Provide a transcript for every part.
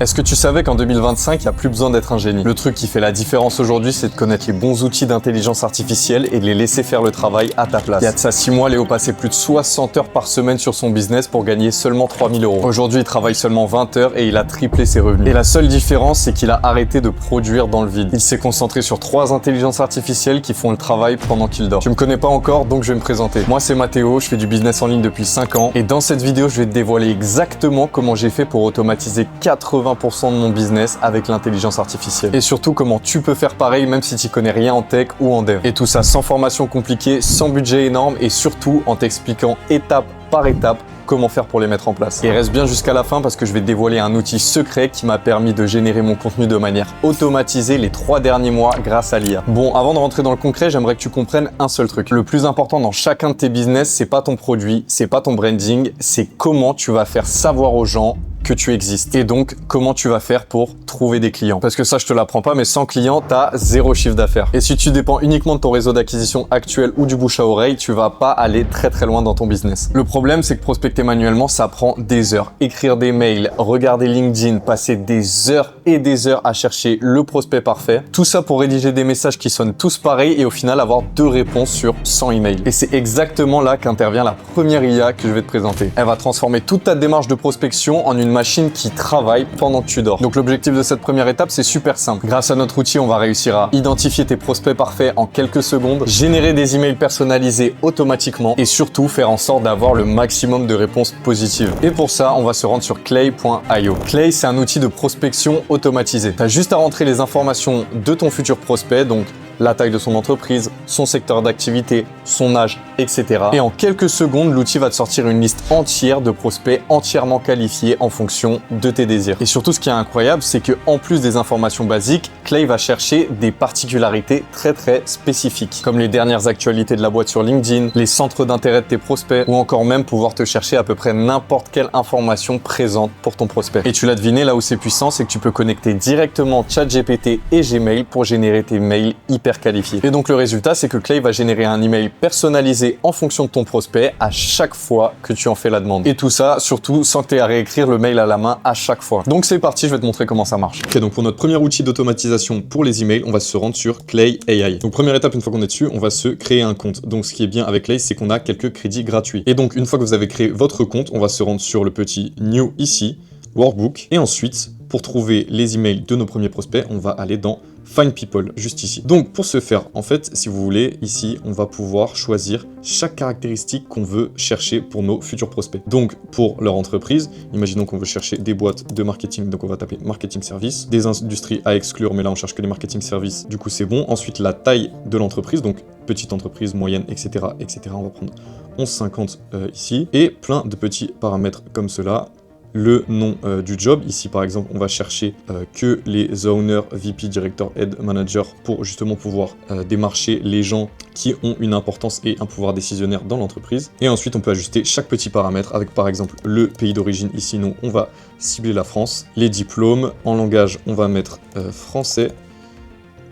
Est-ce que tu savais qu'en 2025, il n'y a plus besoin d'être un génie? Le truc qui fait la différence aujourd'hui, c'est de connaître les bons outils d'intelligence artificielle et de les laisser faire le travail à ta place. Il y a de ça 6 mois, Léo passait plus de 60 heures par semaine sur son business pour gagner seulement 3 000 €. Aujourd'hui, il travaille seulement 20 heures et il a triplé ses revenus. Et la seule différence, c'est qu'il a arrêté de produire dans le vide. Il s'est concentré sur 3 intelligences artificielles qui font le travail pendant qu'il dort. Tu me connais pas encore, donc je vais me présenter. Moi, c'est Mathéo, je fais du business en ligne depuis 5 ans. Et dans cette vidéo, je vais te dévoiler exactement comment j'ai fait pour automatiser 80% de mon business avec l'intelligence artificielle. Et surtout comment tu peux faire pareil même si tu connais rien en tech ou en dev. Et tout ça sans formation compliquée, sans budget énorme et surtout en t'expliquant étape par étape comment faire pour les mettre en place. Et reste bien jusqu'à la fin parce que je vais te dévoiler un outil secret qui m'a permis de générer mon contenu de manière automatisée les 3 derniers mois grâce à l'IA. Bon, avant de rentrer dans le concret, j'aimerais que tu comprennes un seul truc. Le plus important dans chacun de tes business, c'est pas ton produit, c'est pas ton branding, c'est comment tu vas faire savoir aux gens que tu existes. Et donc, comment tu vas faire pour trouver des clients. Parce que ça, je te l'apprends pas, mais sans clients, t'as 0 chiffre d'affaires. Et si tu dépends uniquement de ton réseau d'acquisition actuel ou du bouche à oreille, tu vas pas aller très loin dans ton business. Le problème, c'est que prospecter manuellement, ça prend des heures. Écrire des mails, regarder LinkedIn, passer des heures et des heures à chercher le prospect parfait. Tout ça pour rédiger des messages qui sonnent tous pareils et au final avoir 2 réponses sur 100 emails. Et c'est exactement là qu'intervient la première IA que je vais te présenter. Elle va transformer toute ta démarche de prospection en une machine qui travaille pendant que tu dors. Donc l'objectif de cette première étape, c'est super simple. Grâce à notre outil, on va réussir à identifier tes prospects parfaits en quelques secondes, générer des emails personnalisés automatiquement et surtout faire en sorte d'avoir le maximum de réponses positives. Et pour ça, on va se rendre sur clay.io. Clay, c'est un outil de prospection automatisé. Tu as juste à rentrer les informations de ton futur prospect, donc la taille de son entreprise, son secteur d'activité, son âge, etc. Et en quelques secondes, l'outil va te sortir une liste entière de prospects entièrement qualifiés en fonction de tes désirs. Et surtout, ce qui est incroyable, c'est que en plus des informations basiques, Clay va chercher des particularités très spécifiques, comme les dernières actualités de la boîte sur LinkedIn, les centres d'intérêt de tes prospects, ou encore même pouvoir te chercher à peu près n'importe quelle information présente pour ton prospect. Et tu l'as deviné, là où c'est puissant, c'est que tu peux connecter directement ChatGPT et Gmail pour générer tes mails hyper qualifié. Et donc le résultat, c'est que Clay va générer un email personnalisé en fonction de ton prospect à chaque fois que tu en fais la demande. Et tout ça, surtout, sans que tu aies à réécrire le mail à la main à chaque fois. Donc c'est parti, je vais te montrer comment ça marche. Ok, donc pour notre premier outil d'automatisation pour les emails, on va se rendre sur Clay AI. Donc première étape, une fois qu'on est dessus, on va se créer un compte. Donc ce qui est bien avec Clay, c'est qu'on a quelques crédits gratuits. Et donc une fois que vous avez créé votre compte, on va se rendre sur le petit New ici, Workbook. Et ensuite, pour trouver les emails de nos premiers prospects, on va aller dans Find People, juste ici. Donc pour ce faire, en fait, si vous voulez, ici, on va pouvoir choisir chaque caractéristique qu'on veut chercher pour nos futurs prospects. Donc pour leur entreprise, imaginons qu'on veut chercher des boîtes de marketing, donc on va taper marketing service, des industries à exclure, mais là on cherche que les marketing services, du coup c'est bon. Ensuite la taille de l'entreprise, donc petite entreprise, moyenne, etc. On va prendre 11,50 ici, et plein de petits paramètres comme cela. Le nom du job, ici par exemple on va chercher que les owners, VP, Director, Head, Manager pour justement pouvoir démarcher les gens qui ont une importance et un pouvoir décisionnaire dans l'entreprise. Et ensuite on peut ajuster chaque petit paramètre avec par exemple le pays d'origine, ici non, on va cibler la France, les diplômes, en langage on va mettre français,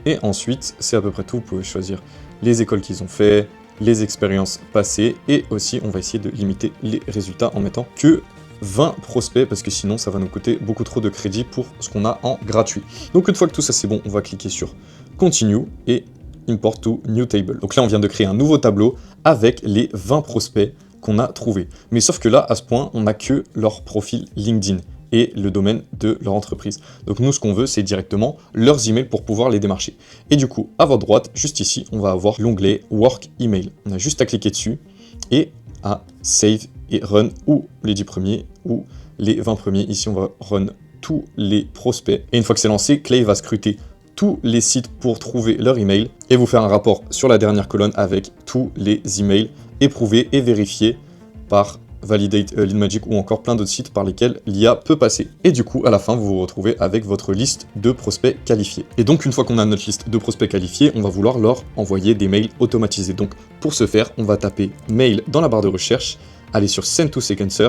et ensuite c'est à peu près tout. Vous pouvez choisir les écoles qu'ils ont fait, les expériences passées, et aussi on va essayer de limiter les résultats en mettant que 20 prospects parce que sinon ça va nous coûter beaucoup trop de crédit pour ce qu'on a en gratuit. Donc une fois que tout ça c'est bon, on va cliquer sur Continue et Import to New Table. Donc là on vient de créer un nouveau tableau avec les 20 prospects qu'on a trouvés. Mais sauf que là à ce point on n'a que leur profil LinkedIn et le domaine de leur entreprise. Donc nous ce qu'on veut c'est directement leurs emails pour pouvoir les démarcher. Et du coup à votre droite, juste ici, on va avoir l'onglet Work Email. On a juste à cliquer dessus et à Save et Run ou les 10 premiers ou les 20 premiers. Ici, on va run tous les prospects. Et une fois que c'est lancé, Clay va scruter tous les sites pour trouver leur email et vous faire un rapport sur la dernière colonne avec tous les emails éprouvés et vérifiés par Validate Lead Magic ou encore plein d'autres sites par lesquels l'IA peut passer. Et du coup, à la fin, vous vous retrouvez avec votre liste de prospects qualifiés. Et donc, une fois qu'on a notre liste de prospects qualifiés, on va vouloir leur envoyer des mails automatisés. Donc, pour ce faire, on va taper mail dans la barre de recherche, aller sur Send to Sequencer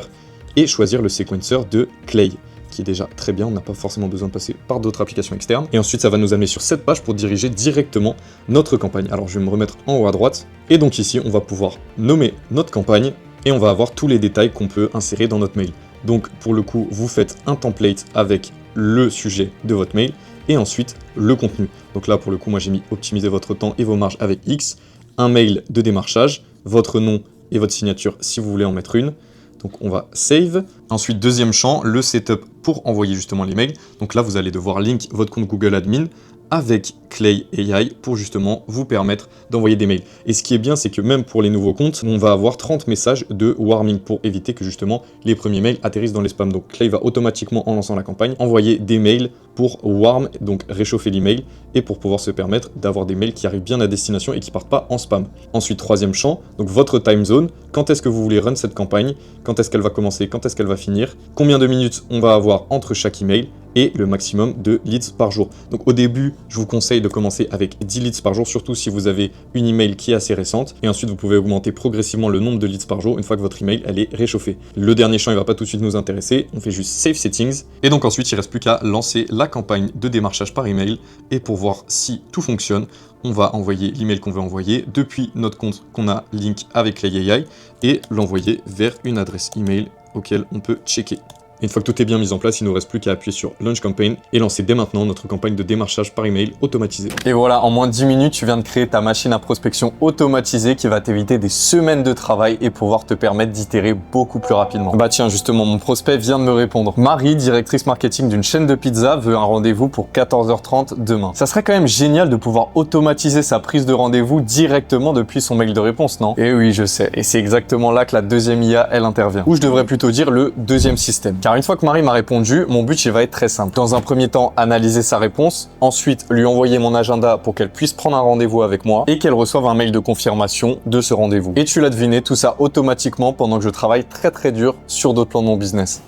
et choisir le séquenceur de Clay, qui est déjà très bien, on n'a pas forcément besoin de passer par d'autres applications externes. Et ensuite, ça va nous amener sur cette page pour diriger directement notre campagne. Alors, je vais me remettre en haut à droite. Et donc ici, on va pouvoir nommer notre campagne et on va avoir tous les détails qu'on peut insérer dans notre mail. Donc pour le coup, vous faites un template avec le sujet de votre mail et ensuite le contenu. Donc là, pour le coup, moi j'ai mis optimiser votre temps et vos marges avec X, un mail de démarchage, votre nom et votre signature si vous voulez en mettre une. Donc on va save. Ensuite, deuxième champ, le setup pour envoyer justement les mails. Donc là, vous allez devoir link votre compte Google Admin avec Clay AI pour justement vous permettre d'envoyer des mails. Et ce qui est bien, c'est que même pour les nouveaux comptes, on va avoir 30 messages de warning pour éviter que justement les premiers mails atterrissent dans les spams. Donc Clay va automatiquement, en lançant la campagne, envoyer des mails pour warm, donc réchauffer l'email, et pour pouvoir se permettre d'avoir des mails qui arrivent bien à destination et qui partent pas en spam. Ensuite, troisième champ, donc votre time zone, quand est-ce que vous voulez run cette campagne, quand est-ce qu'elle va commencer, quand est-ce qu'elle va finir, combien de minutes on va avoir entre chaque email, et le maximum de leads par jour. Donc au début, je vous conseille de commencer avec 10 leads par jour, surtout si vous avez une email qui est assez récente, et ensuite vous pouvez augmenter progressivement le nombre de leads par jour une fois que votre email elle est réchauffée. Le dernier champ, il va pas tout de suite nous intéresser, on fait juste Save Settings, et donc ensuite il reste plus qu'à lancer la campagne de démarchage par email, et pour voir si tout fonctionne, on va envoyer l'email qu'on veut envoyer depuis notre compte qu'on a link avec Clay AI, et l'envoyer vers une adresse email auquel on peut checker. Une fois que tout est bien mis en place, il ne nous reste plus qu'à appuyer sur Launch Campaign et lancer dès maintenant notre campagne de démarchage par email automatisée. Et voilà, en moins de 10 minutes, tu viens de créer ta machine à prospection automatisée qui va t'éviter des semaines de travail et pouvoir te permettre d'itérer beaucoup plus rapidement. Bah tiens, justement, mon prospect vient de me répondre. Marie, directrice marketing d'une chaîne de pizza, veut un rendez-vous pour 14h30 demain. Ça serait quand même génial de pouvoir automatiser sa prise de rendez-vous directement depuis son mail de réponse, non? Et oui, je sais. Et c'est exactement là que la deuxième IA, elle intervient. Ou je devrais plutôt dire le deuxième système. Car une fois que Marie m'a répondu, mon but il va être très simple. Dans un premier temps, analyser sa réponse, ensuite lui envoyer mon agenda pour qu'elle puisse prendre un rendez-vous avec moi et qu'elle reçoive un mail de confirmation de ce rendez-vous. Et tu l'as deviné, tout ça automatiquement pendant que je travaille très dur sur d'autres plans de mon business.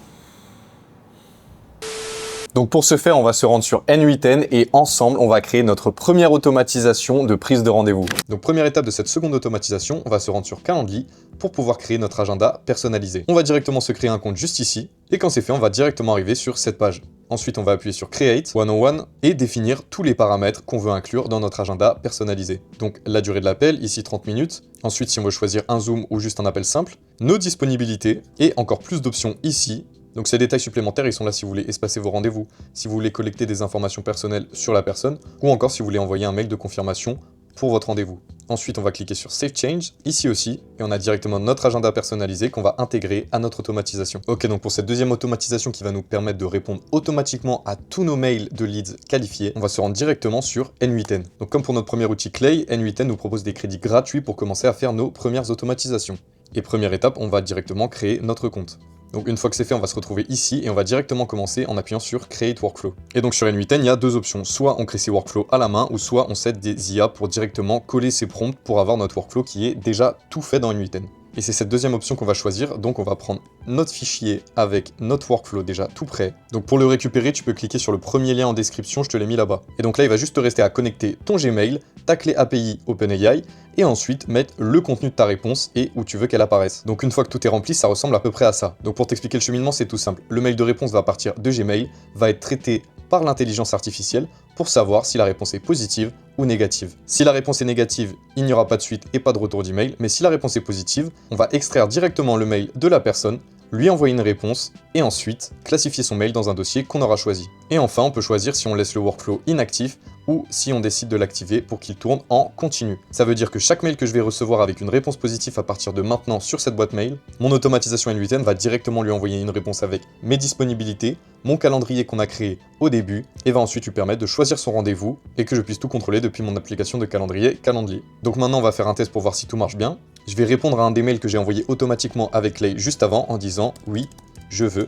Donc pour ce faire, on va se rendre sur N8N et ensemble, on va créer notre première automatisation de prise de rendez-vous. Donc première étape de cette seconde automatisation, on va se rendre sur Calendly pour pouvoir créer notre agenda personnalisé. On va directement se créer un compte juste ici et quand c'est fait, on va directement arriver sur cette page. Ensuite, on va appuyer sur Create 101 et définir tous les paramètres qu'on veut inclure dans notre agenda personnalisé. Donc la durée de l'appel, ici 30 minutes. Ensuite, si on veut choisir un Zoom ou juste un appel simple, nos disponibilités et encore plus d'options ici. Donc ces détails supplémentaires, ils sont là si vous voulez espacer vos rendez-vous, si vous voulez collecter des informations personnelles sur la personne, ou encore si vous voulez envoyer un mail de confirmation pour votre rendez-vous. Ensuite, on va cliquer sur Save Change, ici aussi, et on a directement notre agenda personnalisé qu'on va intégrer à notre automatisation. Ok, donc pour cette deuxième automatisation qui va nous permettre de répondre automatiquement à tous nos mails de leads qualifiés, on va se rendre directement sur N8N. Donc comme pour notre premier outil Clay, N8N nous propose des crédits gratuits pour commencer à faire nos premières automatisations. Et première étape, on va directement créer notre compte. Donc une fois que c'est fait, on va se retrouver ici et on va directement commencer en appuyant sur Create Workflow. Et donc sur N8N, il y a deux options. Soit on crée ses workflows à la main, ou soit on set des IA pour directement coller ses prompts pour avoir notre workflow qui est déjà tout fait dans N8N. Et c'est cette deuxième option qu'on va choisir, donc on va prendre notre fichier avec notre workflow déjà tout prêt. Donc pour le récupérer, tu peux cliquer sur le premier lien en description, je te l'ai mis là-bas. Et donc là, il va juste te rester à connecter ton Gmail, ta clé API OpenAI, et ensuite mettre le contenu de ta réponse et où tu veux qu'elle apparaisse. Donc une fois que tout est rempli, ça ressemble à peu près à ça. Donc pour t'expliquer le cheminement, c'est tout simple. Le mail de réponse va partir de Gmail, va être traité par l'intelligence artificielle pour savoir si la réponse est positive ou négative. Si la réponse est négative, il n'y aura pas de suite et pas de retour d'email, mais si la réponse est positive, on va extraire directement le mail de la personne, lui envoyer une réponse et ensuite classifier son mail dans un dossier qu'on aura choisi. Et enfin, on peut choisir si on laisse le workflow inactif ou si on décide de l'activer pour qu'il tourne en continu. Ça veut dire que chaque mail que je vais recevoir avec une réponse positive à partir de maintenant sur cette boîte mail, mon automatisation N8N va directement lui envoyer une réponse avec mes disponibilités, mon calendrier qu'on a créé au début, et va ensuite lui permettre de choisir son rendez-vous et que je puisse tout contrôler depuis mon application de calendrier Calendly. Donc maintenant, on va faire un test pour voir si tout marche bien. Je vais répondre à un des mails que j'ai envoyé automatiquement avec Clay juste avant en disant « Oui, je veux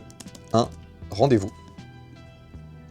un rendez-vous ».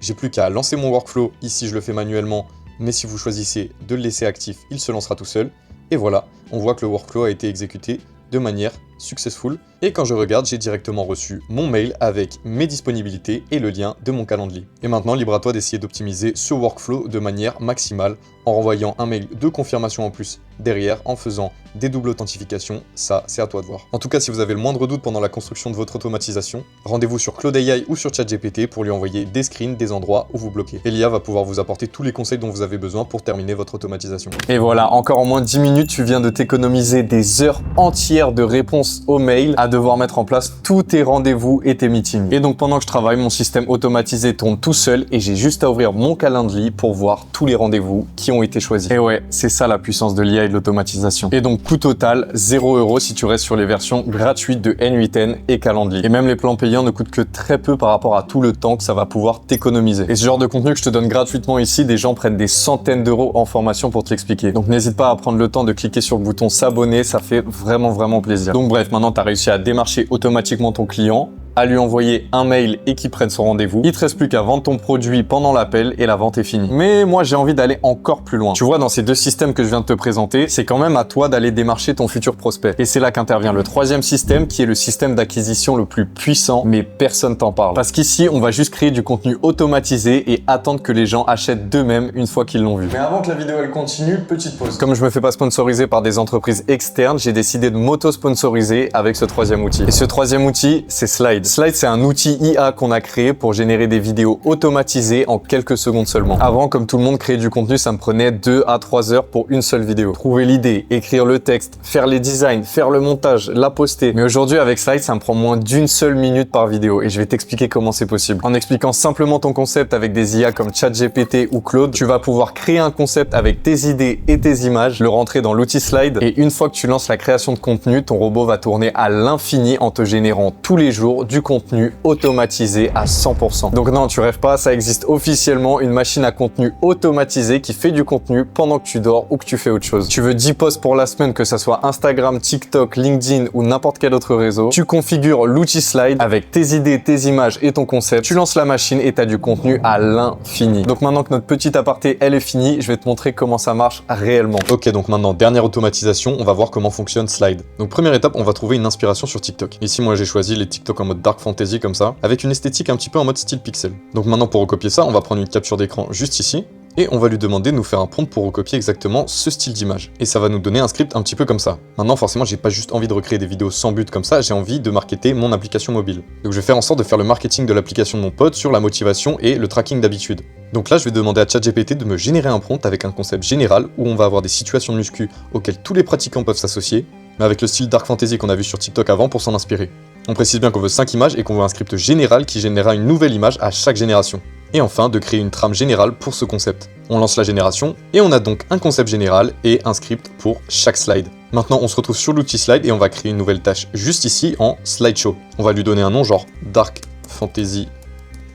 J'ai plus qu'à lancer mon workflow, ici je le fais manuellement, mais si vous choisissez de le laisser actif, il se lancera tout seul. Et voilà, on voit que le workflow a été exécuté de manière successful. Et quand je regarde, j'ai directement reçu mon mail avec mes disponibilités et le lien de mon calendrier. Et maintenant, libre à toi d'essayer d'optimiser ce workflow de manière maximale en renvoyant un mail de confirmation en plus derrière, en faisant des doubles authentifications. Ça, c'est à toi de voir. En tout cas, si vous avez le moindre doute pendant la construction de votre automatisation, rendez-vous sur Claude AI ou sur ChatGPT pour lui envoyer des screens des endroits où vous bloquez. Et l'IA va pouvoir vous apporter tous les conseils dont vous avez besoin pour terminer votre automatisation. Et voilà, encore en moins de 10 minutes, tu viens de t'économiser des heures entières de réponses réponses aux mails à devoir mettre en place tous tes rendez-vous et tes meetings. Et donc pendant que je travaille, mon système automatisé tourne tout seul et j'ai juste à ouvrir mon Calendly pour voir tous les rendez-vous qui ont été choisis. Et ouais, c'est ça la puissance de l'IA et de l'automatisation. Et donc coût total, 0 € si tu restes sur les versions gratuites de N8N et Calendly. Et même les plans payants ne coûtent que très peu par rapport à tout le temps que ça va pouvoir t'économiser. Et ce genre de contenu que je te donne gratuitement ici, des gens prennent des centaines d'euros en formation pour te l'expliquer. Donc n'hésite pas à prendre le temps de cliquer sur le bouton s'abonner, ça fait vraiment plaisir. Donc bref, maintenant tu as réussi à démarcher automatiquement ton client, à lui envoyer un mail et qu'il prenne son rendez-vous. Il te reste plus qu'à vendre ton produit pendant l'appel et la vente est finie. Mais moi, j'ai envie d'aller encore plus loin. Tu vois, dans ces deux systèmes que je viens de te présenter, c'est quand même à toi d'aller démarcher ton futur prospect. Et c'est là qu'intervient le troisième système qui est le système d'acquisition le plus puissant, mais personne t'en parle. Parce qu'ici, on va juste créer du contenu automatisé et attendre que les gens achètent d'eux-mêmes une fois qu'ils l'ont vu. Mais avant que la vidéo elle continue, petite pause. Comme je me fais pas sponsoriser par des entreprises externes, j'ai décidé de m'auto-sponsoriser avec ce troisième outil. Et ce troisième outil, c'est Slide. Slide, c'est un outil IA qu'on a créé pour générer des vidéos automatisées en quelques secondes seulement. Avant, comme tout le monde, créer du contenu, ça me prenait 2 à 3 heures pour une seule vidéo. Trouver l'idée, écrire le texte, faire les designs, faire le montage, la poster. Mais aujourd'hui, avec Slide, ça me prend moins d'une seule minute par vidéo et je vais t'expliquer comment c'est possible. En expliquant simplement ton concept avec des IA comme ChatGPT ou Claude, tu vas pouvoir créer un concept avec tes idées et tes images, le rentrer dans l'outil Slide et une fois que tu lances la création de contenu, ton robot va tourner à l'infini en te générant tous les jours du contenu automatisé à 100%. Donc non, tu rêves pas, ça existe officiellement, une machine à contenu automatisée qui fait du contenu pendant que tu dors ou que tu fais autre chose. Tu veux 10 posts pour la semaine, que ça soit Instagram, TikTok, LinkedIn ou n'importe quel autre réseau. Tu configures l'outil Slide avec tes idées, tes images et ton concept. Tu lances la machine et tu as du contenu à l'infini. Donc maintenant que notre petite aparté elle est finie, je vais te montrer comment ça marche réellement. Ok, donc maintenant dernière automatisation, on va voir comment fonctionne Slide. Donc première étape, on va trouver une inspiration sur TikTok. Ici moi j'ai choisi les TikTok en mode dark fantasy comme ça, avec une esthétique un petit peu en mode style pixel. Donc maintenant pour recopier ça, on va prendre une capture d'écran juste ici, et on va lui demander de nous faire un prompt pour recopier exactement ce style d'image. Et ça va nous donner un script un petit peu comme ça. Maintenant forcément j'ai pas juste envie de recréer des vidéos sans but comme ça, j'ai envie de marketer mon application mobile. Donc je vais faire en sorte de faire le marketing de l'application de mon pote sur la motivation et le tracking d'habitude. Donc là je vais demander à ChatGPT de me générer un prompt avec un concept général où on va avoir des situations de muscu auxquelles tous les pratiquants peuvent s'associer, mais avec le style dark fantasy qu'on a vu sur TikTok avant pour s'en inspirer. On précise bien qu'on veut 5 images et qu'on veut un script général qui générera une nouvelle image à chaque génération. Et enfin, de créer une trame générale pour ce concept. On lance la génération, et on a donc un concept général et un script pour chaque slide. Maintenant, on se retrouve sur l'outil Slide et on va créer une nouvelle tâche juste ici en slideshow. On va lui donner un nom genre Dark Fantasy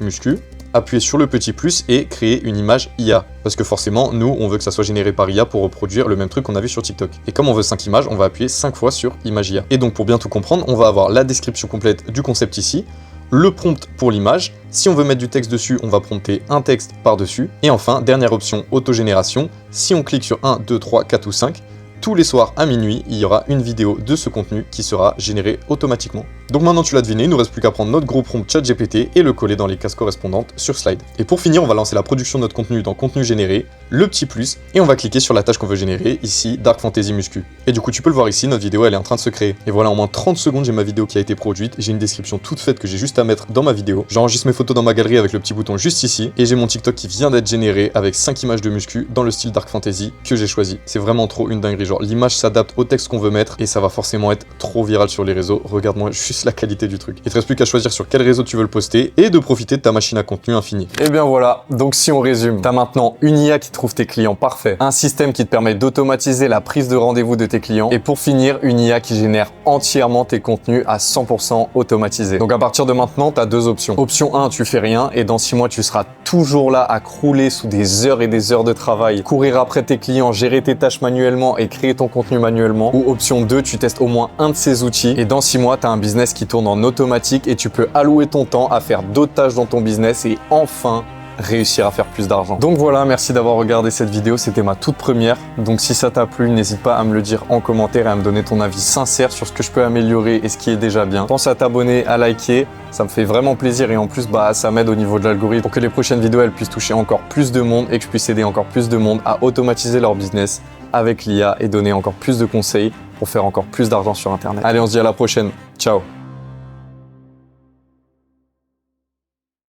Muscu. Appuyer sur le petit plus et créer une image IA. Parce que forcément, nous, on veut que ça soit généré par IA pour reproduire le même truc qu'on a vu sur TikTok. Et comme on veut 5 images, on va appuyer 5 fois sur image IA. Et donc, pour bien tout comprendre, on va avoir la description complète du concept ici, le prompt pour l'image. Si on veut mettre du texte dessus, on va prompter un texte par-dessus. Et enfin, dernière option, autogénération. Si on clique sur 1, 2, 3, 4 ou 5, tous les soirs à minuit, il y aura une vidéo de ce contenu qui sera générée automatiquement. Donc maintenant tu l'as deviné, il ne nous reste plus qu'à prendre notre gros prompt ChatGPT et le coller dans les cases correspondantes sur Slide. Et pour finir, on va lancer la production de notre contenu dans contenu généré, le petit plus, et on va cliquer sur la tâche qu'on veut générer, ici Dark Fantasy Muscu. Et du coup tu peux le voir ici, notre vidéo elle est en train de se créer. Et voilà, en moins 30 secondes, j'ai ma vidéo qui a été produite, j'ai une description toute faite que j'ai juste à mettre dans ma vidéo. J'enregistre mes photos dans ma galerie avec le petit bouton juste ici, et j'ai mon TikTok qui vient d'être généré avec 5 images de muscu dans le style Dark Fantasy que j'ai choisi. C'est vraiment trop une dinguerie, genre l'image s'adapte au texte qu'on veut mettre et ça va forcément être trop viral sur les réseaux. Regarde-moi juste la qualité du truc. Il te reste plus qu'à choisir sur quel réseau tu veux le poster et de profiter de ta machine à contenu infinie. Et bien voilà, donc si on résume, t'as maintenant une IA qui trouve tes clients parfaits, un système qui te permet d'automatiser la prise de rendez-vous de tes clients et pour finir, une IA qui génère entièrement tes contenus à 100% automatisés. Donc à partir de maintenant, t'as deux options. Option 1, tu fais rien et dans 6 mois, tu seras toujours là à crouler sous des heures et des heures de travail, courir après tes clients, gérer tes tâches manuellement et créer ton contenu manuellement. Ou option 2, tu testes au moins un de ces outils et dans 6 mois, t'as un business qui tourne en automatique et tu peux allouer ton temps à faire d'autres tâches dans ton business et enfin réussir à faire plus d'argent. Donc voilà, merci d'avoir regardé cette vidéo, c'était ma toute première. Donc si ça t'a plu, n'hésite pas à me le dire en commentaire et à me donner ton avis sincère sur ce que je peux améliorer et ce qui est déjà bien. Pense à t'abonner, à liker, ça me fait vraiment plaisir et en plus ça m'aide au niveau de l'algorithme pour que les prochaines vidéos elles puissent toucher encore plus de monde et que je puisse aider encore plus de monde à automatiser leur business avec l'IA et donner encore plus de conseils pour faire encore plus d'argent sur internet. Allez, on se dit à la prochaine. Ciao.